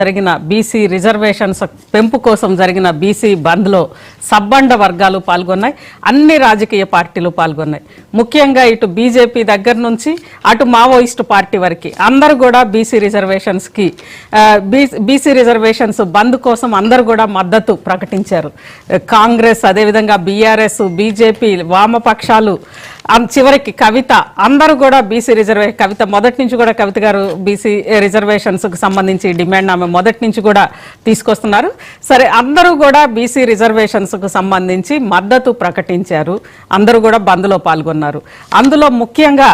జరిగిన BC reservations పెంపు కోసం జరిగిన బీసీ బంద్లో సబ్బండ వర్గాలు పాల్గొన్నాయి. అన్ని రాజకీయ పార్టీలు పాల్గొన్నాయి. ముఖ్యంగా ఇటు బీజేపీ దగ్గర నుంచి అటు మావోయిస్టు పార్టీ వరకు అందరూ కూడా బీసీ రిజర్వేషన్స్ బంద్ కోసం అందరూ కూడా మద్దతు ప్రకటించారు. కాంగ్రెస్, అదేవిధంగా బీఆర్ఎస్, బీజేపీ, వామపక్షాలు, చివరికి కవిత అందరూ కూడా కవిత మొదటి నుంచి కూడా కవిత గారు బీసీ రిజర్వేషన్స్కి సంబంధించి డిమాండ్ ఆమె మొదటి నుంచి కూడా తీసుకొస్తున్నారు. సరే, అందరూ కూడా బీసీ రిజర్వేషన్స్కు సంబంధించి మద్దతు ప్రకటించారు. అందరూ కూడా బంద్లో పాల్గొన్నారు. అందులో ముఖ్యంగా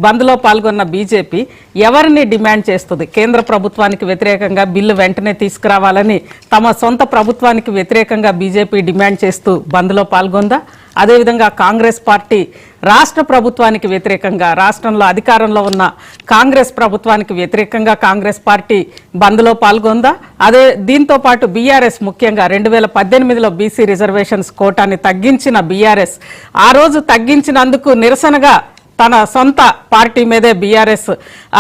బంద్లో పాల్గొన్న బీజేపీ ఎవరిని డిమాండ్ చేస్తుంది? కేంద్ర ప్రభుత్వానికి వ్యతిరేకంగా బిల్లు వెంటనే తీసుకురావాలని తమ సొంత ప్రభుత్వానికి వ్యతిరేకంగా బీజేపీ డిమాండ్ చేస్తూ బంద్లో పాల్గొందా? అదేవిధంగా కాంగ్రెస్ పార్టీ రాష్ట్ర ప్రభుత్వానికి వ్యతిరేకంగా, రాష్ట్రంలో అధికారంలో ఉన్న కాంగ్రెస్ ప్రభుత్వానికి వ్యతిరేకంగా కాంగ్రెస్ పార్టీ బంద్లో పాల్గొందా? దీంతో పాటు బీఆర్ఎస్, ముఖ్యంగా 2018లో బీసీ రిజర్వేషన్స్ కోటాని తగ్గించిన బీఆర్ఎస్ ఆ రోజు తగ్గించినందుకు నిరసనగా తన సొంత పార్టీ మీదే బీఆర్ఎస్,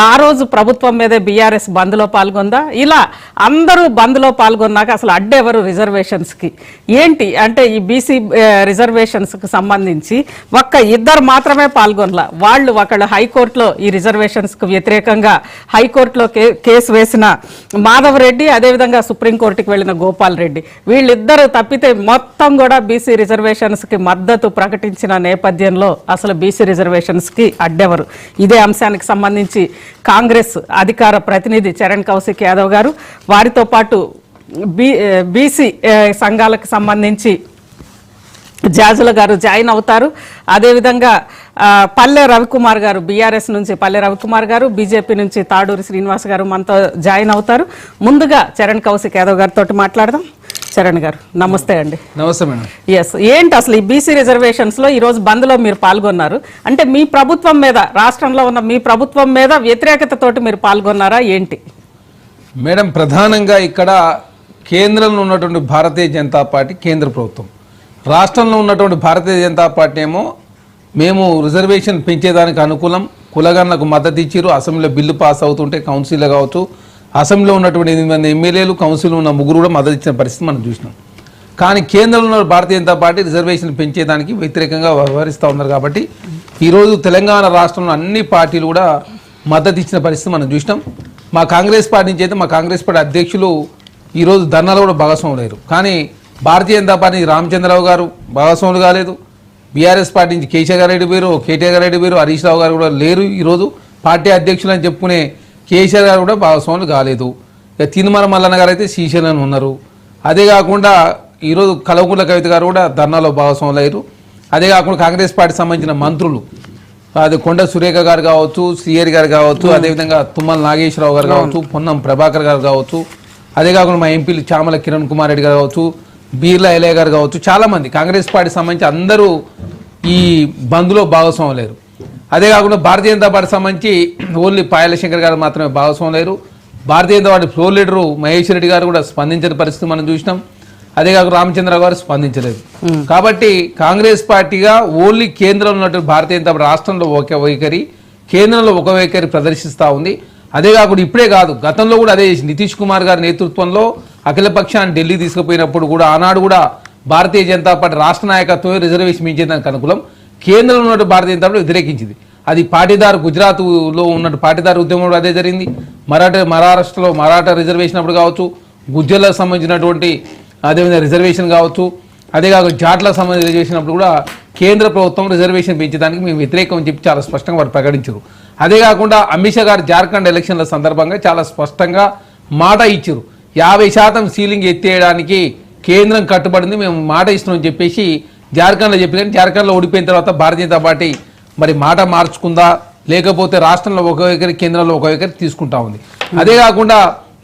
ఆ రోజు ప్రభుత్వం మీదే బీఆర్ఎస్ బంద్లో పాల్గొందా? ఇలా అందరూ బంద్లో పాల్గొన్నాక అసలు అడ్డెవరు రిజర్వేషన్స్కి? ఏంటి అంటే ఈ బీసీ రిజర్వేషన్స్కి సంబంధించి ఇద్దరు మాత్రమే పాల్గొనలా. ఒకళ్ళు హైకోర్టులో ఈ రిజర్వేషన్స్కి వ్యతిరేకంగా హైకోర్టులో కేసు వేసిన మాధవ్ రెడ్డి, అదేవిధంగా సుప్రీంకోర్టుకి వెళ్ళిన గోపాల్ రెడ్డి, వీళ్ళిద్దరూ తప్పితే మొత్తం కూడా బీసీ రిజర్వేషన్స్కి మద్దతు ప్రకటించిన నేపథ్యంలో అసలు బీసీ రిజర్వేషన్స్ అడ్డెవరు? ఇదే అంశానికి సంబంధించి కాంగ్రెస్ అధికార ప్రతినిధి చరణ్ కౌశిక్ యాదవ్ గారు, వారితో పాటు బీసీ సంఘాలకు సంబంధించి జాజుల గారు జాయిన్ అవుతారు. అదేవిధంగా పల్లె రవికుమార్ గారు, బీఆర్ఎస్ నుంచి పల్లె రవికుమార్ గారు, బీజేపీ నుంచి తాడూరి శ్రీనివాస్ గారు మనతో జాయిన్ అవుతారు. ముందుగా చరణ్ కౌశిక్ యాదవ్ గారితో మాట్లాడదాం. చరణ్ గారు నమస్తే అండి. నమస్తే మేడం. ఎస్, ఏంటి అసలు ఈ బీసీ రిజర్వేషన్స్ లో ఈరోజు బంద్లో మీరు పాల్గొన్నారు అంటే మీ ప్రభుత్వం మీద, రాష్ట్రంలో ఉన్న మీ ప్రభుత్వం మీద వ్యతిరేకతతోటి మీరు పాల్గొన్నారా ఏంటి? మేడం, ప్రధానంగా ఇక్కడ కేంద్రంలో ఉన్నటువంటి భారతీయ జనతా పార్టీ, కేంద్ర ప్రభుత్వం, రాష్ట్రంలో ఉన్నటువంటి భారతీయ జనతా పార్టీ ఏమో మేము రిజర్వేషన్ పెంచేదానికి అనుకూలం, కులగణలకు మద్దతు ఇచ్చారు. అసెంబ్లీలో బిల్లు పాస్ అవుతుంటే కౌన్సిల్లో కావచ్చు, అసెంబ్లీలో ఉన్నటువంటి 8 మంది ఎమ్మెల్యేలు, కౌన్సిల్లో ఉన్న 3 కూడా మద్దతు ఇచ్చిన పరిస్థితి మనం చూసినాం. కానీ కేంద్రంలో ఉన్న భారతీయ జనతా పార్టీ రిజర్వేషన్ పెంచేదానికి వ్యతిరేకంగా వ్యవహరిస్తూ ఉన్నారు. కాబట్టి ఈరోజు తెలంగాణ రాష్ట్రంలో అన్ని పార్టీలు కూడా మద్దతు ఇచ్చిన పరిస్థితి మనం చూసినాం. మా కాంగ్రెస్ పార్టీ నుంచి అయితే మా కాంగ్రెస్ పార్టీ అధ్యక్షులు ఈరోజు ధర్నాలు కూడా భాగస్వాములు లేరు. కానీ భారతీయ జనతా పార్టీ రామచంద్రరావు గారు భాగస్వాములు కాలేదు. బీఆర్ఎస్ పార్టీ నుంచి కేసీఆర్ రెడ్డి పేరు, కేటీఆర్ రెడ్డి పేరు, హరీష్ రావు గారు కూడా లేరు. ఈరోజు పార్టీ అధ్యక్షులు అని చెప్పుకునే కేసీఆర్ గారు కూడా భాగస్వాములు కాలేదు. తినుమల మల్లన్న గారు అయితే శ్రీశైలం ఉన్నారు. అదే కాకుండా ఈరోజు కల్వకుంట్ల కవిత గారు కూడా ధర్నాలో భాగస్వాములు అయ్యారు. అదే కాకుండా కాంగ్రెస్ పార్టీకి సంబంధించిన మంత్రులు, అది కొండ సురేఖ గారు కావచ్చు, సిఆర్ గారు కావచ్చు, అదేవిధంగా తుమ్మల నాగేశ్వరరావు గారు కావచ్చు, పొన్నం ప్రభాకర్ గారు కావచ్చు, అదే కాకుండా మా ఎంపీలు చామల కిరణ్ కుమార్ రెడ్డి గారు కావచ్చు, బీర్లా ఎలయ్య గారు కావచ్చు, చాలామంది కాంగ్రెస్ పార్టీకి సంబంధించి అందరూ ఈ బంద్లో భాగస్వాములు అయ్యారు. అదే కాకుండా భారతీయ జనతా పార్టీకి సంబంధించి ఓన్లీ పాయల శంకర్ గారు మాత్రమే భాగస్వాములు అయ్యారు. Bharatiya Janata party floor leader Mahesh Reddy గారు కూడా స్పందించిన పరిస్థితి మనం చూసినాం. అదే కాకుండా రామచంద్రరావు గారు స్పందించలేదు. కాబట్టి కాంగ్రెస్ పార్టీగా ఓన్లీ కేంద్రంలో ఉన్నటువంటి భారతీయ జనతా పార్టీ రాష్ట్రంలో ఒక వైఖరి, కేంద్రంలో ఒక వైఖరి ప్రదర్శిస్తూ ఉంది. అదే కాకుండా ఇప్పుడే కాదు, గతంలో కూడా అదే చేసి నితీష్ కుమార్ గారి నేతృత్వంలో అఖిలపక్షాన్ని ఢిల్లీ తీసుకుపోయినప్పుడు కూడా ఆనాడు కూడా భారతీయ జనతా పార్టీ రాష్ట్ర నాయకత్వమే రిజర్వేషన్ మించేదానికి అనుకూలం, కేంద్రంలో ఉన్నట్టు భారతీయ జనతా పార్టీ వ్యతిరేకించింది. అది పాటీదారు, గుజరాత్లో ఉన్నట్టు పాటీదారు ఉద్యమంలో అదే జరిగింది. మహారాష్ట్రలో మరాఠా రిజర్వేషన్ అప్పుడు కావచ్చు, గుజ్జర్లకు సంబంధించినటువంటి అదేవిధంగా రిజర్వేషన్ కావచ్చు, అదే కాక జాట్లకు సంబంధించిన రిజర్వేషన్ అప్పుడు కూడా కేంద్ర ప్రభుత్వం రిజర్వేషన్ పెంచడానికి మేము వ్యతిరేకం అని చెప్పి చాలా స్పష్టంగా వారు ప్రకటించారు. అదే కాకుండా అమిత్ షా గారు జార్ఖండ్ ఎలక్షన్ల సందర్భంగా చాలా స్పష్టంగా మాట ఇచ్చారు. 50% సీలింగ్ ఎత్తేయడానికి కేంద్రం కట్టుబడింది, మేము మాట ఇస్తున్నామని చెప్పేసి జార్ఖండ్లో చెప్పి, కానీ జార్ఖండ్లో ఓడిపోయిన తర్వాత భారతీయ జనతా పార్టీ మరి మాట మార్చుకుందా, లేకపోతే రాష్ట్రంలో ఒక వైఖరి, కేంద్రంలో ఒక వైఖరి తీసుకుంటా ఉంది. అదే కాకుండా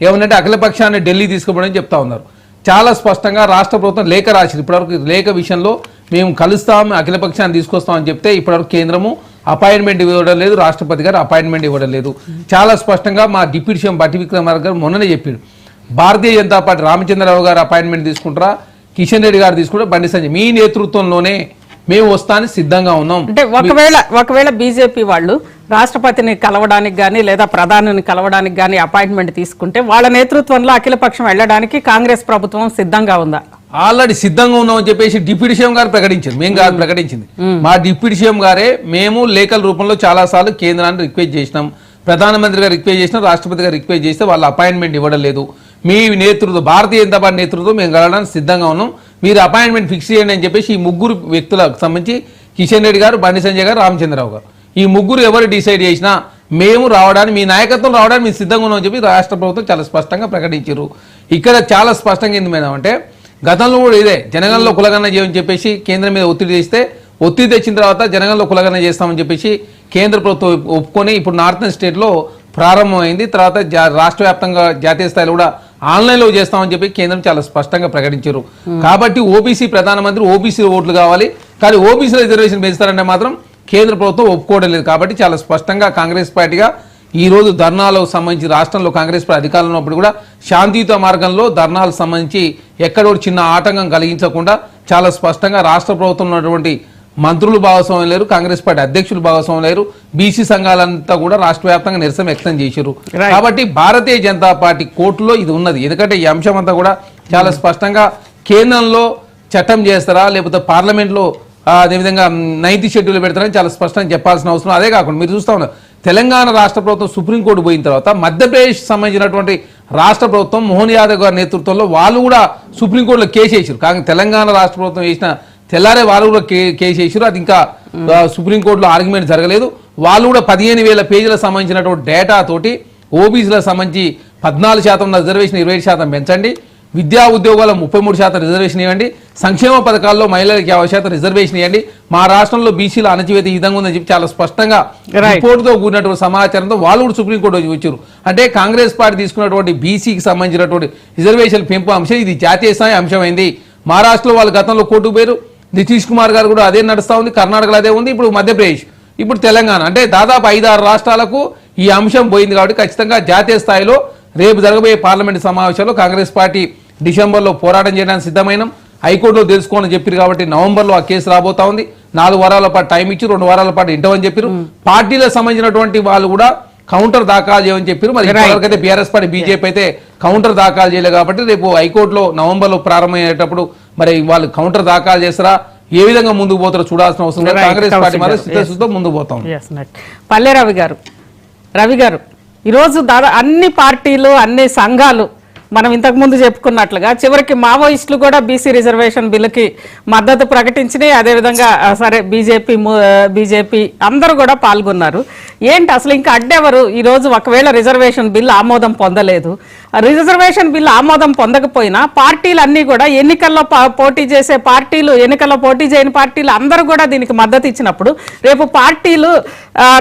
ఏమనంటే అఖిలపక్షాన్ని ఢిల్లీ తీసుకుపోవడం చెప్తా ఉన్నారు. చాలా స్పష్టంగా రాష్ట్ర ప్రభుత్వం లేఖ రాసింది. ఇప్పటివరకు లేఖ విషయంలో మేము కలుస్తాం, అఖిలపక్షాన్ని తీసుకొస్తామని చెప్తే ఇప్పటివరకు కేంద్రము అపాయింట్మెంట్ ఇవ్వడం లేదు, రాష్ట్రపతి గారు అపాయింట్మెంట్ ఇవ్వడం లేదు. చాలా స్పష్టంగా మా డిప్యూటీ సీఎం బట్టి విక్రమార్క గారు మొన్ననే చెప్పారు, భారతీయ జనతా పార్టీ రామచంద్రరావు గారు అపాయింట్మెంట్ తీసుకుంటారా, కిషన్ రెడ్డి గారు తీసుకుంటారా, బండి సంజయ్ మీ నేతృత్వంలోనే మేము వస్తానికి సిద్ధంగా ఉన్నాం. అంటే ఒకవేళ బీజేపీ వాళ్ళు రాష్ట్రపతిని కలవడానికి కానీ లేదా ప్రధానిని కలవడానికి కానీ అపాయింట్మెంట్ తీసుకుంటే వాళ్ళ నేతృత్వంలో అఖిలపక్షం వెళ్ళడానికి కాంగ్రెస్ ప్రభుత్వం సిద్ధంగా ఉందా? ఆల్రెడీ సిద్ధంగా ఉన్నామని చెప్పేసి డిప్యూటీ సీఎం గారు ప్రకటించారు. మేము కాదు ప్రకటించింది, మా డిప్యూటీ సీఎం గారే. మేము లేఖల రూపంలో చాలా సార్లు కేంద్రాన్ని రిక్వెస్ట్ చేసినాం, ప్రధానమంత్రి గారు రిక్వెస్ట్ చేసినాం, రాష్ట్రపతి గారు రిక్వెస్ట్ చేస్తే వాళ్ళు అపాయింట్మెంట్ ఇవ్వడం లేదు. మీ నేతృత్వం, భారతీయ జనతా పార్టీ నేతృత్వం మేము కలవడానికి సిద్ధంగా ఉన్నాం, మీరు అపాయింట్మెంట్ ఫిక్స్ చేయండి అని చెప్పేసి ఈ ముగ్గురు వ్యక్తులకు సంబంధించి కిషన్ రెడ్డి గారు, బండి సంజయ్ గారు, రామచంద్రరావు గారు, ఈ ముగ్గురు ఎవరు డిసైడ్ చేసినా మేము రావడానికి, మీ నాయకత్వం రావడానికి మేము సిద్ధంగా ఉన్నామని చెప్పి రాష్ట్ర ప్రభుత్వం చాలా స్పష్టంగా ప్రకటించారు. ఇక్కడ చాలా స్పష్టంగా ఏంది మేడం అంటే, గతంలో కూడా ఇదే జనగణలో కులగణన చేయమని చెప్పేసి కేంద్రం మీద ఒత్తిడి తెస్తే, ఒత్తిడి తెచ్చిన తర్వాత జనగణలో కులగణన చేస్తామని చెప్పేసి కేంద్ర ప్రభుత్వం ఒప్పుకొని ఇప్పుడు నార్థన్ స్టేట్లో ప్రారంభమైంది. తర్వాత రాష్ట్ర వ్యాప్తంగా జాతీయ స్థాయిలో కూడా ఆన్లైన్లో చేస్తామని చెప్పి కేంద్రం చాలా స్పష్టంగా ప్రకటించారు. కాబట్టి ఓబీసీ ప్రధానమంత్రి, ఓబీసీ ఓట్లు కావాలి, కానీ ఓబీసీ రిజర్వేషన్ పెంచుతారంటే మాత్రం కేంద్ర ప్రభుత్వం ఒప్పుకోవడం లేదు. కాబట్టి చాలా స్పష్టంగా కాంగ్రెస్ పార్టీగా ఈ రోజు ధర్నాలకు సంబంధించి రాష్ట్రంలో కాంగ్రెస్ పార్టీ అధికారంలో ఉన్నప్పుడు కూడా శాంతియుత మార్గంలో ధర్నాలకు సంబంధించి ఎక్కడో చిన్న ఆటంకం కలిగించకుండా చాలా స్పష్టంగా రాష్ట్ర ప్రభుత్వం ఉన్నటువంటి మంత్రులు భాగస్వామ్యం లేరు, కాంగ్రెస్ పార్టీ అధ్యక్షులు భాగస్వామ్యం లేరు, బీసీ సంఘాలంతా కూడా రాష్ట్ర వ్యాప్తంగా నిరసన వ్యక్తం చేశారు. కాబట్టి భారతీయ జనతా పార్టీ కోర్టులో ఇది ఉన్నది. ఎందుకంటే ఈ అంశం అంతా కూడా చాలా స్పష్టంగా కేంద్రంలో చట్టం చేస్తారా లేకపోతే పార్లమెంట్లో అదేవిధంగా 9th షెడ్యూల్ పెడతారని చాలా స్పష్టంగా చెప్పాల్సిన అవసరం. అదే కాకుండా మీరు చూస్తా ఉన్నారు, తెలంగాణ రాష్ట్ర ప్రభుత్వం సుప్రీంకోర్టు పోయిన తర్వాత మధ్యప్రదేశ్ సంబంధించినటువంటి రాష్ట్ర ప్రభుత్వం మోహన్ యాదవ్ గారి నేతృత్వంలో వాళ్ళు కూడా సుప్రీంకోర్టులో కేసు వేసారు. కానీ తెలంగాణ రాష్ట్ర ప్రభుత్వం వేసిన తెల్లారే వాళ్ళు కూడా కేసు వేసారు. అది ఇంకా సుప్రీంకోర్టులో ఆర్గ్యుమెంట్ జరగలేదు. వాళ్ళు కూడా 15,000 పేజీలకు సంబంధించినటువంటి డేటా తోటి ఓబీసీలకు సంబంధించి 14% రిజర్వేషన్ 27% పెంచండి, విద్యా ఉద్యోగాల 33% రిజర్వేషన్ ఇవ్వండి, సంక్షేమ పథకాల్లో మహిళలకు 50% రిజర్వేషన్ ఇవ్వండి, మా రాష్ట్రంలో బీసీల అణచివేత ఈ విధంగా ఉందని చెప్పి చాలా స్పష్టంగా రిపోర్టుతో కూడినటువంటి సమాచారంతో వాళ్ళు కూడా సుప్రీంకోర్టు వచ్చారు. అంటే కాంగ్రెస్ పార్టీ తీసుకున్నటువంటి బీసీకి సంబంధించినటువంటి రిజర్వేషన్ పెంపు అంశం ఇది జాతీయ స్థాయి అంశమైంది. మహారాష్ట్రలో వాళ్ళు గతంలో కోర్టుకు పోయారు, నితీష్ కుమార్ గారు కూడా అదే నడుస్తూ ఉంది, కర్ణాటకలో అదే ఉంది, ఇప్పుడు మధ్యప్రదేశ్, ఇప్పుడు తెలంగాణ. అంటే దాదాపు 5-6 రాష్ట్రాలకు ఈ అంశం పోయింది. కాబట్టి ఖచ్చితంగా జాతీయ స్థాయిలో రేపు జరగబోయే పార్లమెంటు సమావేశాల్లో కాంగ్రెస్ పార్టీ డిసెంబర్లో పోరాటం చేయడానికి సిద్ధమైనాం. హైకోర్టులో తెలుసుకోవాలని చెప్పారు కాబట్టి నవంబర్లో ఆ కేసు రాబోతా ఉంది. 4 వారాల పాటు టైం ఇచ్చి 2 వారాల పాటు ఇంటవని చెప్పారు. పార్టీలకు సంబంధించినటువంటి వాళ్ళు కూడా కౌంటర్ దాఖలు చేయమని చెప్పారు. మరి ఇప్పటివరకైతే బీఆర్ఎస్ పార్టీ, బీజేపీ అయితే కౌంటర్ దాఖలు చేయలేదు. కాబట్టి రేపు హైకోర్టులో నవంబర్లో ప్రారంభమయ్యేటప్పుడు మరి వాళ్ళు కౌంటర్ దాఖలు చేస్తారా, ఏ విధంగా ముందుకు పోతారో చూడాల్సిన అవసరం లేదు. కాంగ్రెస్ పార్టీ మరి సిద్ధతో ముందుకు పోతాం. పల్లె రవి గారు ఈరోజు అన్ని పార్టీలు, అన్ని సంఘాలు మనం ఇంతకు ముందు చెప్పుకున్నట్లుగా చివరికి మావోయిస్టులు కూడా బీసీ రిజర్వేషన్ బిల్లుకి మద్దతు ప్రకటించినాయి. అదేవిధంగా సరే బీజేపీ అందరూ కూడా పాల్గొన్నారు. ఏంటి అసలు ఇంకా అడ్డెవరు? ఈరోజు ఒకవేళ రిజర్వేషన్ బిల్లు ఆమోదం పొందలేదు, రిజర్వేషన్ బిల్లు ఆమోదం పొందకపోయినా పార్టీలు అన్నీ కూడా ఎన్నికల్లో పోటీ చేసే పార్టీలు, ఎన్నికల్లో పోటీ చేయని పార్టీలు అందరూ కూడా దీనికి మద్దతు ఇచ్చినప్పుడు రేపు పార్టీలు